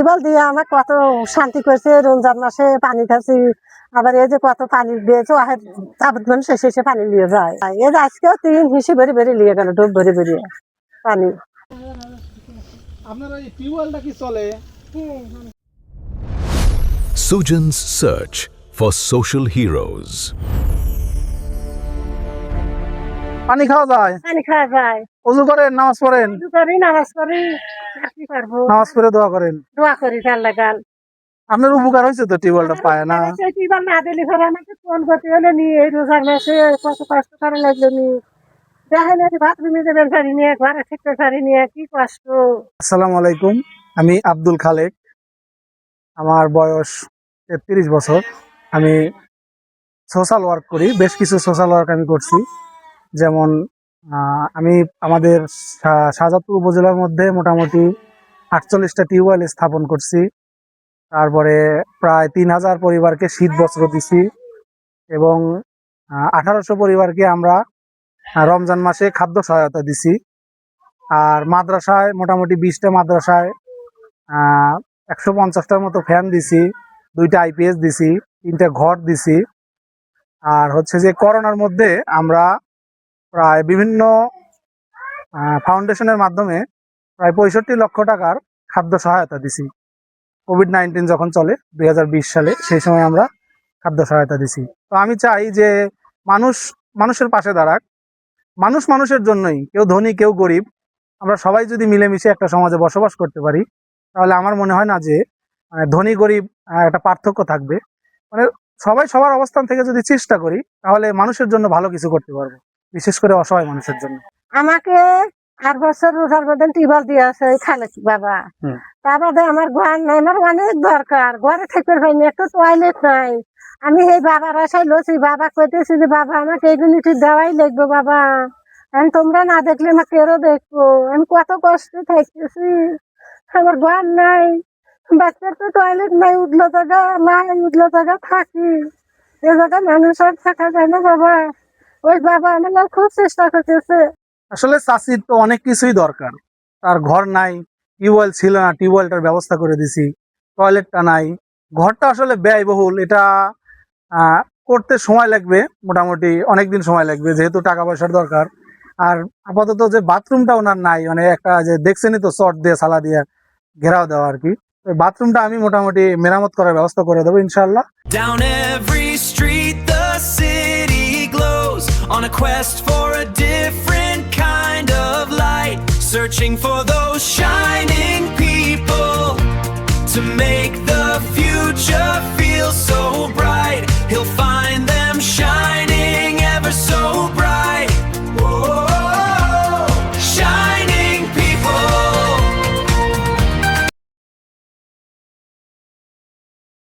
Tubewell দিয়ে আমার কত শান্তি করছে, রমজান মাসে পানি খাচ্ছি, আবার এই যে কত পানি দিয়েছে তাবৎ শেষে পানি নিয়ে যায়। এই যে আজকেও 3 হিসি ভরে ভরে নিয়ে গেল, ডুব ভরে ভরে পানি। আপনারা এই টিউবওয়েলটা কি চলে? Sujan's search for social heroes. পানি খাওয়া যায়? পানি খাওয়া যায়। ওযু করেন, নামাজ পড়েন? ওযু করি, নামাজ পড়ি, আর কি করবো? নামাজ পড়ে দোয়া করেন? দোয়া করি তার লাগান। আপনার উপকার হয়েছে তো টিউবওয়েলটা পায় না? টিউবওয়েল না দিলে পরে আমাকে ফোন করতে হলে নি, এই রোজার মাসে কত কষ্ট করা লাগলো নি। দেখেন বাথরুমে যাবেন পারি নিয়ে, ঘরে থাকতে পারি নিয়ে, কি কষ্ট। আসসালামু আলাইকুম, আমি আব্দুল খালেক। আমার বয়স 33 বছর। আমি সোশ্যাল ওয়ার্ক করি, বেশ কিছু সোশ্যাল ওয়ার্ক আমি করছি। যেমন আমি আমাদের শাহজাদপুর উপজেলার মধ্যে মোটামুটি 48টা টিউবওয়েল স্থাপন করছি। তারপরে প্রায় 3000 পরিবারকে শীত বস্ত্র দিছি এবং 1800 পরিবারকে আমরা রমজান মাসে খাদ্য সহায়তা দিছি। আর মাদ্রাসায় মোটামুটি 20টা মাদ্রাসায় 150টার মতো ফ্যান দিছি, 2টা আইপিএস দিছি, 3টা ঘর দিছি। আর হচ্ছে যে করোনার মধ্যে আমরা প্রায় বিভিন্ন ফাউন্ডেশনের মাধ্যমে প্রায় 65 লক্ষ টাকার খাদ্য সহায়তা দিছি। কোভিড-19 যখন চলে 2020 সালে, সেই সময় আমরা খাদ্য সহায়তা দিছি। তো আমি চাই যে মানুষের পাশে দাঁড়াক, মানুষ মানুষের জন্যই, কেউ ধনী কেউ গরিব, আমরা সবাই যদি মিলেমিশে একটা সমাজে বসবাস করতে পারি, তাহলে আমার মনে হয় না যে ধনী গরিব একটা পার্থক্য থাকবে। মানে সবাই সবার অবস্থান থেকে যদি চেষ্টা করি, তাহলে মানুষের জন্য ভালো কিছু করতে পারবো, বিশেষ করে অসহায় মানুষের জন্য। আমাকে 8 বছর রোজার মধ্যে টিউবওয়েল দিয়ে আছে খালেক বাবা। তার বাদে আমার ঘর নাই, আমার অনেক দরকার, ঘরে থাকতে পারিনি, একটা টয়লেট নাই। আমি এই বাবার আশায় লছি, বাবা কইতেছি যে বাবা আমাকে এই ইউনিটি দেওয়াই লাগবে বাবা, আমি তোমরা না দেখলে আমাকে কেউ দেখবো, আমি কত কষ্টে থাকতেছি, আমার ঘর নাই, বাচ্চার তো টয়লেট নাই, উঠলো জায়গা নাই, উঠলো জায়গা থাকি, এ জায়গা মানুষ আর থাকা যায় না বাবা। ওই বাবা আমার খুব চেষ্টা করতেছে। আসলে চাষির তো অনেক কিছুই দরকার, তার ঘর নাই, টিউবওয়েল ছিল না, টিউবওয়েলটার ব্যবস্থা করে দিছি, টয়লেটটা নাই, ঘরটা আসলে ব্যয়বহুল, এটা করতে সময় লাগবে, মোটামুটি অনেকদিন সময় লাগবে, যেহেতু টাকা পয়সার দরকার। আর আপাতত যে বাথরুমটা ওনার নাই, মানে একটা যে দেখছেনই তো চট দিয়ে সালা দিয়ে ঘেরাও দেওয়া আর কি, ওই বাথরুমটা আমি মোটামুটি মেরামত করার ব্যবস্থা করে দেবো ইনশাআল্লাহ। Down every street the city glows on a quest for a different kind of light, searching for those shining people to make the future feel